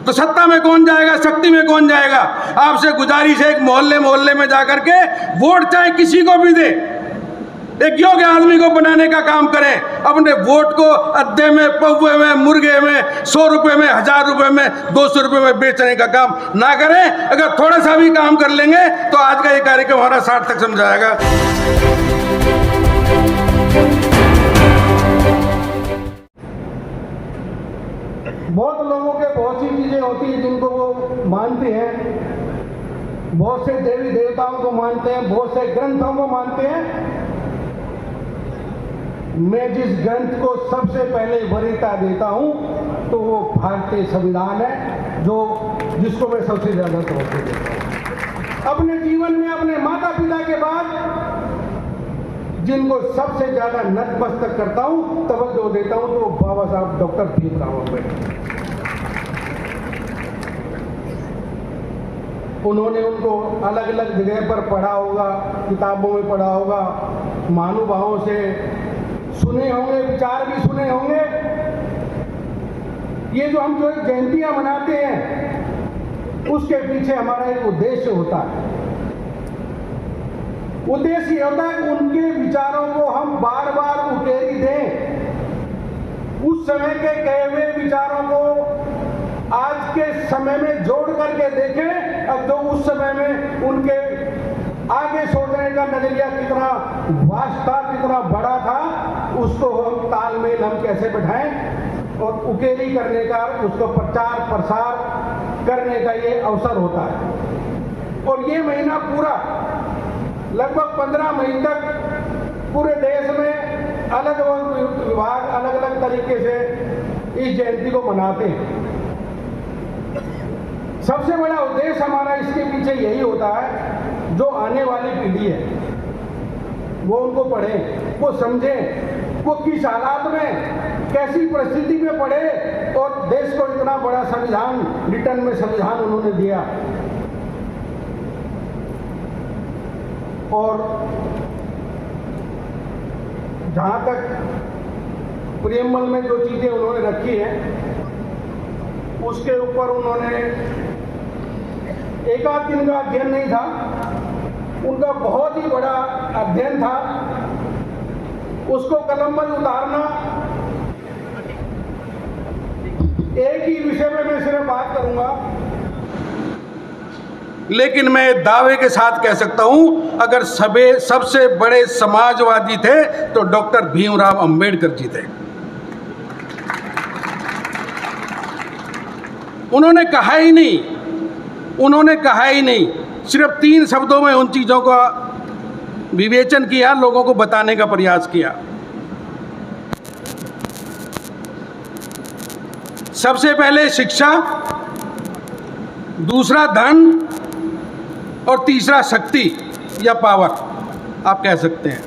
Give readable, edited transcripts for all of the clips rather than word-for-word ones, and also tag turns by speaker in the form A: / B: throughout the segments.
A: तो सत्ता में कौन जाएगा, शक्ति में कौन जाएगा। आपसे गुजारिश है, एक मोहल्ले मोहल्ले में जाकर के वोट चाहे किसी को भी दे, एक योग्य आदमी को बनाने का काम करें। अपने वोट को अद्धे में, पौवे में, मुर्गे में, 100 रुपये में, 1000 रुपये में, 200 रुपये में बेचने का काम ना करें। अगर थोड़ा सा भी काम कर लेंगे तो आज का ये कार्यक्रम हमारा सार्थक समझाएगा।
B: बहुत लोगों के बहुत सी चीजें होती हैं जिनको वो मानते हैं, बहुत से देवी देवताओं को मानते हैं, बहुत से ग्रंथों को मानते हैं। मैं जिस ग्रंथ को सबसे पहले वरीयता देता हूं तो वो भारतीय संविधान है, जिसको मैं सबसे ज्यादा तवज्जो देता हूं। अपने जीवन में अपने माता पिता के बाद जिनको सबसे ज्यादा नतमस्तक करता हूं, तवज्जो देता हूं, तो बाबा साहब डॉक्टर भीमराव अम्बेडकर। उन्होंने उनको अलग अलग जगह पर पढ़ा होगा, किताबों में पढ़ा होगा, महानुभावों से सुने होंगे, विचार भी सुने होंगे। ये जो हम जयंतियां मनाते हैं, उसके पीछे हमारा एक उद्देश्य होता है। उद्देश्य ये होता है कि उनके विचारों को हम बार बार उकेरी दें, उस समय के कहे हुए विचारों को आज के समय में जोड़ करके देखें। अब जो उस समय में उनके आगे सोचने का नजरिया कितना वास्ट था, कितना बड़ा था, उसको हम तालमेल हम कैसे बैठाएं और उकेरी करने का, उसको प्रचार प्रसार करने का ये अवसर होता है। और ये महीना पूरा लगभग 15 मई तक पूरे देश में अलग अलग विभाग अलग अलग तरीके से इस जयंती को मनाते हैं। सबसे बड़ा उद्देश्य हमारा इसके पीछे यही होता है, जो आने वाली पीढ़ी है वो उनको पढ़े, वो समझे, वो किस हालात में, कैसी परिस्थिति में पढ़े, और देश को इतना बड़ा संविधान, रिटर्न में संविधान उन्होंने दिया। और जहां तक प्रियम्बल में जो चीजें उन्होंने रखी हैं, उसके ऊपर उन्होंने एक आध दिन का अध्ययन नहीं था, उनका बहुत ही बड़ा अध्ययन था। उसको कलम पर उतारना, एक ही विषय में मैं सिर्फ बात करूंगा,
A: लेकिन मैं दावे के साथ कह सकता हूं, अगर सबसे बड़े समाजवादी थे तो डॉक्टर भीमराव अंबेडकर जी थे। उन्होंने कहा ही नहीं, सिर्फ 3 शब्दों में उन चीज़ों का विवेचन किया, लोगों को बताने का प्रयास किया। सबसे पहले शिक्षा, दूसरा धन, और तीसरा शक्ति या पावर आप कह सकते हैं।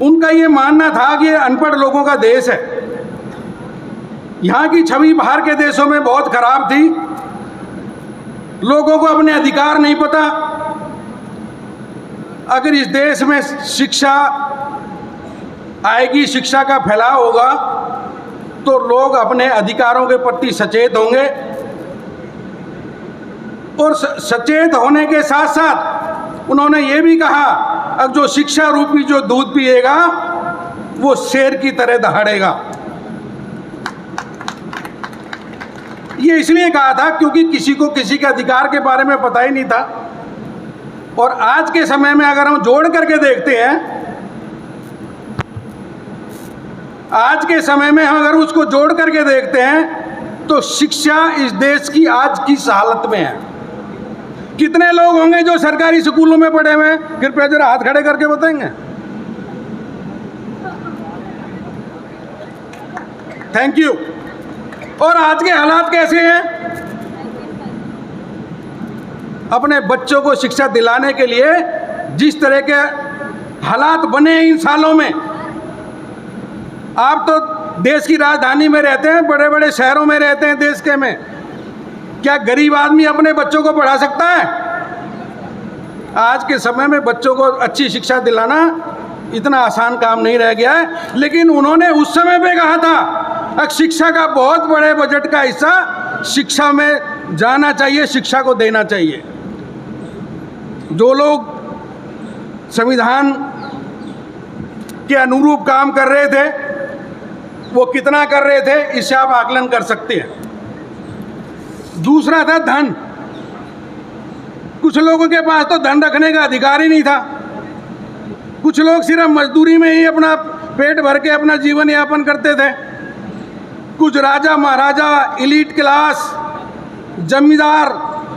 A: उनका ये मानना था कि ये अनपढ़ लोगों का देश है। यहाँ की छवि बाहर के देशों में बहुत खराब थी, लोगों को अपने अधिकार नहीं पता। अगर इस देश में शिक्षा आएगी, शिक्षा का फैलाव होगा, तो लोग अपने अधिकारों के प्रति सचेत होंगे, और सचेत होने के साथ साथ उन्होंने ये भी कहा, अब जो शिक्षा रूपी जो दूध पिएगा वो शेर की तरह दहाड़ेगा। ये इसलिए कहा था क्योंकि किसी को किसी के अधिकार के बारे में पता ही नहीं था। और आज के समय में अगर हम जोड़ करके देखते हैं, आज के समय में हम अगर उसको जोड़ करके देखते हैं, तो शिक्षा इस देश की आज की हालत में है। कितने लोग होंगे जो सरकारी स्कूलों में पढ़े हुए हैं? कृपया जरा हाथ खड़े करके बताएंगे। Thank you. और आज के हालात कैसे हैं? अपने बच्चों को शिक्षा दिलाने के लिए जिस तरह के हालात बने इन सालों में, आप तो देश की राजधानी में रहते हैं, बड़े बड़े शहरों में रहते हैं देश के में, क्या गरीब आदमी अपने बच्चों को पढ़ा सकता है? आज के समय में बच्चों को अच्छी शिक्षा दिलाना इतना आसान काम नहीं रह गया है। लेकिन उन्होंने उस समय पे कहा था शिक्षा का बहुत बड़े बजट का हिस्सा शिक्षा में जाना चाहिए, शिक्षा को देना चाहिए। जो लोग संविधान के अनुरूप काम कर रहे थे वो कितना कर रहे थे, इससे आप आकलन कर सकते हैं। दूसरा था धन। कुछ लोगों के पास तो धन रखने का अधिकार ही नहीं था। कुछ लोग सिर्फ मजदूरी में ही अपना पेट भर के अपना जीवन यापन करते थे। कुछ राजा महाराजा, एलीट क्लास, जमींदार,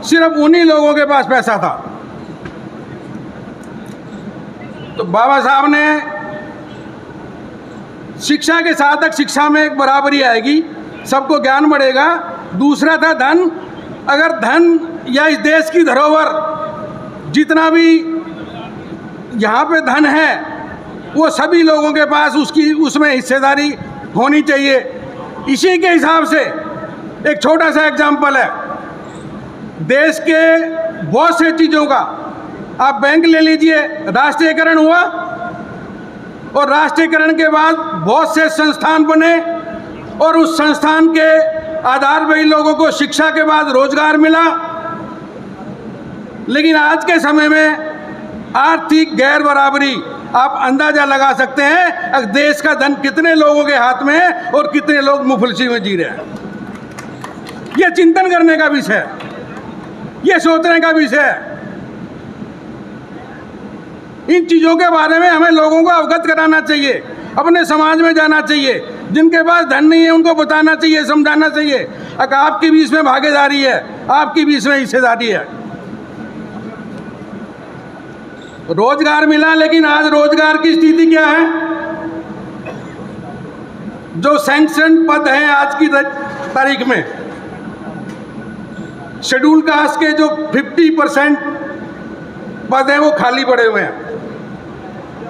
A: सिर्फ उन्हीं लोगों के पास पैसा था। तो बाबा साहब ने शिक्षा के साधक, शिक्षा में एक बराबरी आएगी, सबको ज्ञान बढ़ेगा। दूसरा था धन। अगर धन या इस देश की धरोहर जितना भी यहाँ पे धन है वो सभी लोगों के पास उसमें हिस्सेदारी होनी चाहिए। इसी के हिसाब से एक छोटा सा एग्जाम्पल है, देश के बहुत से चीज़ों का आप बैंक ले लीजिए, राष्ट्रीयकरण हुआ और राष्ट्रीयकरण के बाद बहुत से संस्थान बने और उस संस्थान के आधार पर इन लोगों को शिक्षा के बाद रोजगार मिला। लेकिन आज के समय में आर्थिक गैर बराबरी, आप अंदाजा लगा सकते हैं अब देश का धन कितने लोगों के हाथ में है और कितने लोग मुफलिसी में जी रहे हैं। यह चिंतन करने का विषय है, यह सोचने का विषय है। इन चीज़ों के बारे में हमें लोगों को अवगत कराना चाहिए, अपने समाज में जाना चाहिए। जिनके पास धन नहीं है उनको बताना चाहिए, समझाना चाहिए कि आपकी भी इसमें भागीदारी है, आपकी भी इसमें हिस्सेदारी है। रोजगार मिला, लेकिन आज रोजगार की स्थिति क्या है? जो सैंक्शन पद हैं आज की तारीख में, शेड्यूल कास्ट के जो 50% पद हैं वो खाली पड़े हुए हैं।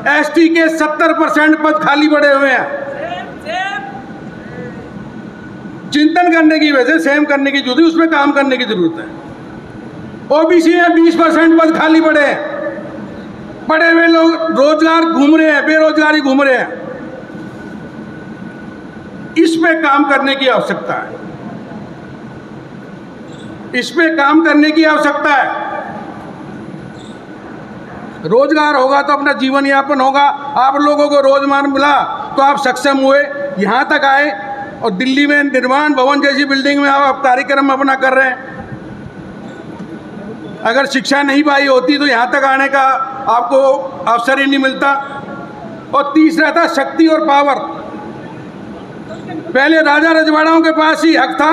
A: एसटी के 70% पद खाली पड़े हुए हैं। चिंतन करने की वजह से, सेम करने की जरूरत है, उसमें काम करने की जरूरत है। ओबीसी में 20% पद खाली पड़े हैं। पढ़े हुए लोग रोजगार घूम रहे हैं, बेरोजगारी घूम रहे हैं। इस पे काम करने की आवश्यकता है, इस पे काम करने की आवश्यकता है। रोजगार होगा तो अपना जीवन यापन होगा। आप लोगों को रोजगार मिला तो आप सक्षम हुए, यहाँ तक आए और दिल्ली में निर्माण भवन जैसी बिल्डिंग में आप कार्यक्रम अपना कर रहे हैं। अगर शिक्षा नहीं पाई होती तो यहाँ तक आने का आपको अवसर ही नहीं मिलता। और तीसरा था शक्ति और पावर। पहले राजा रजवाड़ों के पास ही हक था,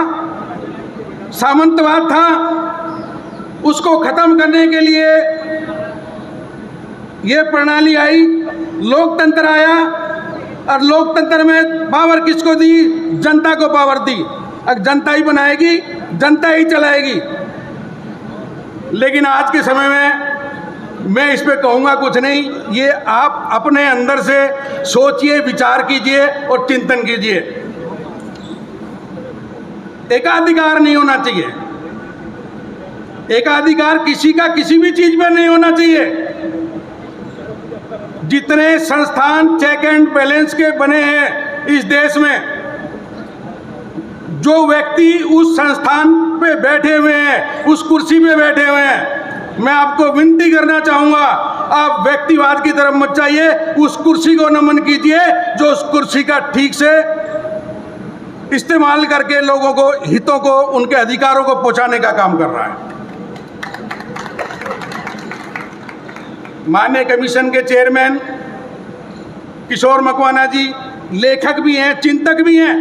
A: सामंतवाद था। उसको खत्म करने के लिए ये प्रणाली आई, लोकतंत्र आया। और लोकतंत्र में पावर किसको दी? जनता को पावर दी। अब जनता ही बनाएगी, जनता ही चलाएगी। लेकिन आज के समय में मैं इस पे कहूँगा कुछ नहीं, ये आप अपने अंदर से सोचिए, विचार कीजिए और चिंतन कीजिए। एकाधिकार नहीं होना चाहिए, एकाधिकार किसी का किसी भी चीज में नहीं होना चाहिए। जितने संस्थान चेक एंड बैलेंस के बने हैं इस देश में, जो व्यक्ति उस संस्थान पे बैठे हुए हैं, उस कुर्सी पे बैठे हुए हैं, मैं आपको विनती करना चाहूंगा, आप व्यक्तिवाद की तरफ मत जाइए। उस कुर्सी को नमन कीजिए जो उस कुर्सी का ठीक से इस्तेमाल करके लोगों को, हितों को, उनके अधिकारों को पहुंचाने का काम कर रहा है। माननीय कमीशन के चेयरमैन किशोर मकवाना जी लेखक भी हैं, चिंतक भी हैं,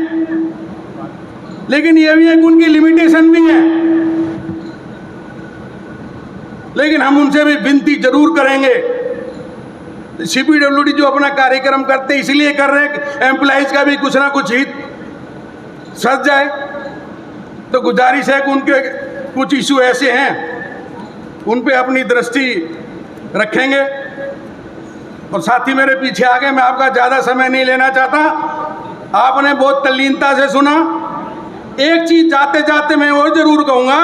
A: लेकिन ये भी एक उनकी लिमिटेशन भी है। लेकिन हम उनसे भी विनती जरूर करेंगे। सीपीडब्ल्यूडी जो अपना कार्यक्रम करते इसलिए कर रहे हैं एम्प्लॉइज का भी कुछ ना कुछ हित सज जाए। तो गुजारिश है कि उनके कुछ इशू ऐसे हैं उन पे अपनी दृष्टि रखेंगे। और साथी मेरे पीछे आ गए, मैं आपका ज़्यादा समय नहीं लेना चाहता। आपने बहुत तल्लीनता से सुना। एक चीज जाते जाते मैं और जरूर कहूँगा,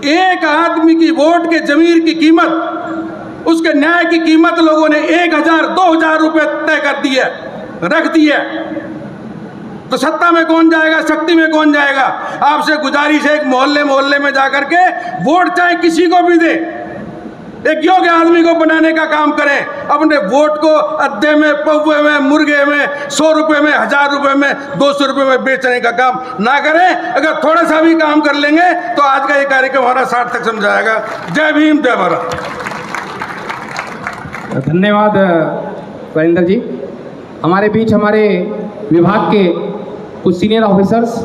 A: एक आदमी की वोट के जमीर की कीमत, उसके न्याय की कीमत लोगों ने 1000-2000 रुपये तय कर दी है, रख दी है। तो सत्ता में कौन जाएगा, शक्ति में कौन जाएगा। आपसे गुजारिश है, एक मोहल्ले मोहल्ले में जाकर के वोट चाहे किसी को भी दे, एक योग्य आदमी को बनाने का काम करें। अपने वोट को अद्दे में, पौवे में, मुर्गे में, 100 रुपए में, 1000 रुपए में, 200 रुपए में बेचने का काम ना करें। अगर थोड़ा सा भी काम कर लेंगे तो आज का ये कार्यक्रम हमारा सार्थक समझाएगा। जय भीम, जय भारत।
C: धन्यवाद राजेंद्र जी। हमारे बीच हमारे विभाग के कुछ सीनियर ऑफिसर्स